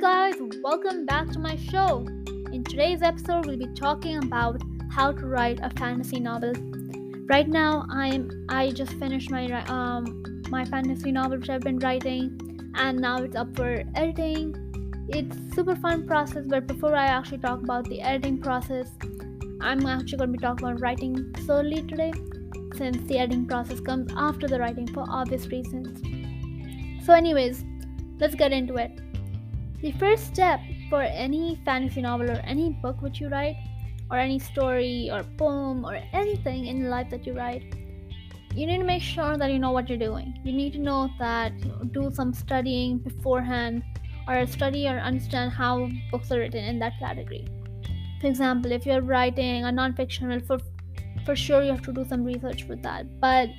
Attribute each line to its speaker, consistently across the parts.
Speaker 1: guys, welcome back to my show. In today's episode, we'll be talking about how to write a fantasy novel. Right now, I just finished my fantasy novel which I've been writing, and now it's up for editing. It's super fun process, but before I actually talk about the editing process, I'm actually going to be talking about writing solely today, since the editing process comes after the writing for obvious reasons. So, anyways, let's get into it. The first step for any fantasy novel or any book which you write, or any story or poem or anything in life that you write, you need to make sure that you know what you're doing. You need to know that, do some studying beforehand, or study or understand how books are written in that category. For example, if you're writing a non-fiction, well, for sure you have to do some research with that. But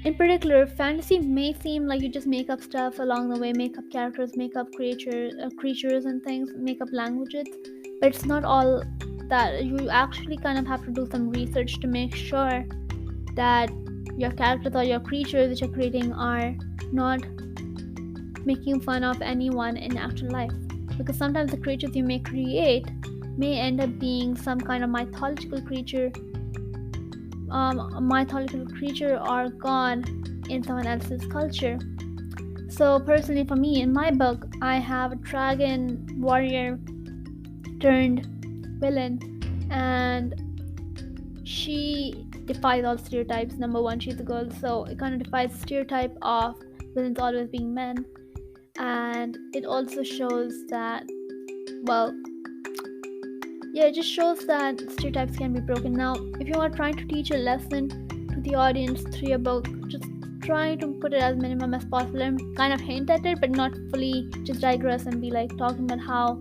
Speaker 1: in particular, fantasy may seem like you just make up stuff along the way, make up characters, make up creatures and things, make up languages, but it's not all that. You actually kind of have to do some research to make sure that your characters or your creatures that you're creating are not making fun of anyone in actual life. Because sometimes the creatures you may create may end up being some kind of mythological creature or god in someone else's culture. So personally for me, in my book, I have a dragon warrior turned villain, and she defies all stereotypes. Number one, she's a girl, so it kind of defies the stereotype of villains always being men. And it also shows that, it just shows that stereotypes can be broken. Now, if you are trying to teach a lesson to the audience through your book, just try to put it as minimum as possible and kind of hint at it, but not fully just digress and be like talking about how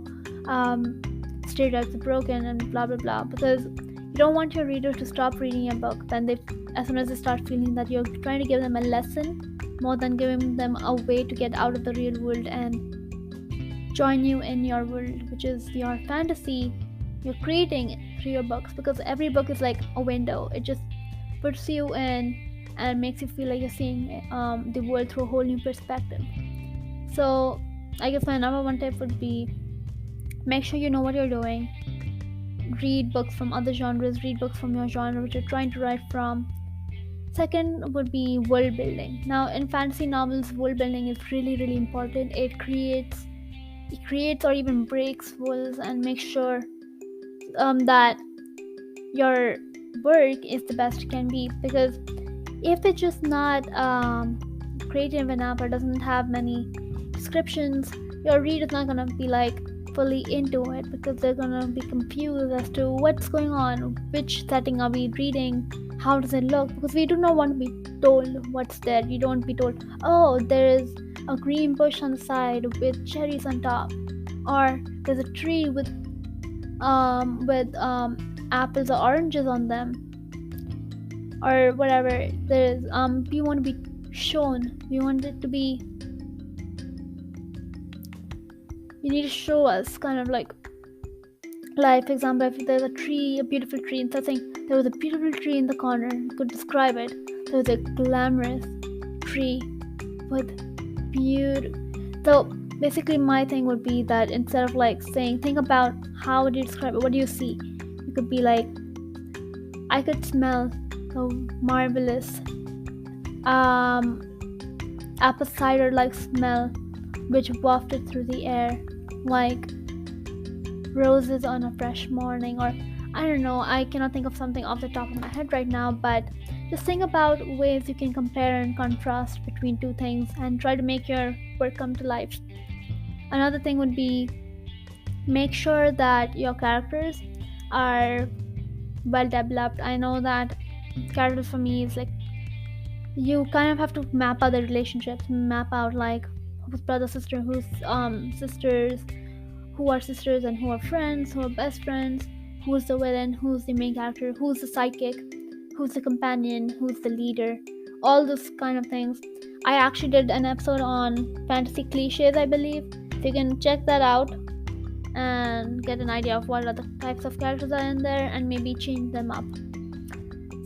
Speaker 1: stereotypes are broken and blah blah blah, because you don't want your readers to stop reading your book as soon as they start feeling that you're trying to give them a lesson more than giving them a way to get out of the real world and join you in your world, which is your fantasy you're creating through your books. Because every book is like a window. It just puts you in and makes you feel like you're seeing the world through a whole new perspective. So I guess my number one tip would be, make sure you know what you're doing. Read books from other genres, read books from your genre which you're trying to write from. Second would be world building. Now, in fantasy novels, world building is really, really important. It creates or even breaks worlds and makes sure that your work is the best it can be. Because if it's just not creative enough or doesn't have many descriptions, your reader's not gonna be like fully into it, because they're gonna be confused as to what's going on, which setting are we reading, how does it look, because we do not want to be told what's there. You don't be told, oh, there is a green bush on the side with cherries on top, or there's a tree with apples or oranges on them, or whatever. There's we want to be shown. We want it to be. You need to show us kind of like, for example, if there's a tree, a beautiful tree, and saying there was a beautiful tree in the corner, you could describe it. There was a glamorous tree with beauty. So basically, my thing would be that instead of like saying, think about how would you describe it, what do you see? You could be like, I could smell the marvelous apple cider like smell which wafted through the air like roses on a fresh morning. Or I don't know, I cannot think of something off the top of my head right now, but just think about ways you can compare and contrast between two things and try to make your work come to life. Another thing would be, make sure that your characters are well developed. I know that characters for me is like, you kind of have to map out the relationships, map out like who's brother, sister, who's sisters, who are sisters and who are friends, who are best friends, who's the villain, who's the main character, who's the sidekick, who's the companion, who's the leader, all those kind of things. I actually did an episode on fantasy cliches, I believe, so you can check that out and get an idea of what other types of characters are in there and maybe change them up.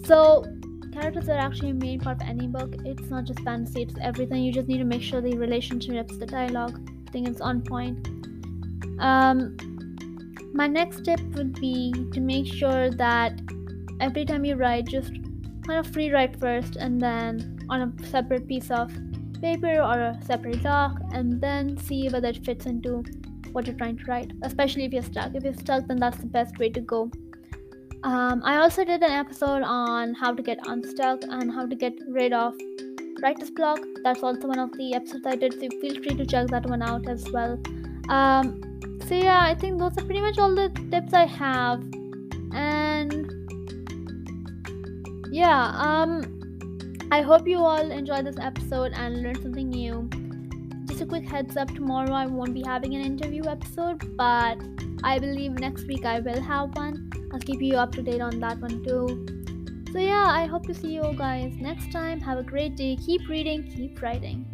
Speaker 1: So characters are actually a main part of any book. It's not just fantasy, it's everything. You just need to make sure the relationships, the dialogue, I think it's on point. Um, my next tip would be to make sure that every time you write, just kind of free write first and then on a separate piece of paper or a separate doc, and then see whether it fits into what you're trying to write, especially if you're stuck. If you're stuck, then that's the best way to go. I also did an episode on how to get unstuck and how to get rid of writer's block. That's also one of the episodes I did, so feel free to check that one out as well. Um, so yeah, I think those are pretty much all the tips I have. And yeah, I hope you all enjoyed this episode and learned something new. Just a quick heads up, tomorrow I won't be having an interview episode, but I believe next week I will have one. I'll keep you up to date on that one too. So yeah, I hope to see you guys next time. Have a great day. Keep reading, keep writing.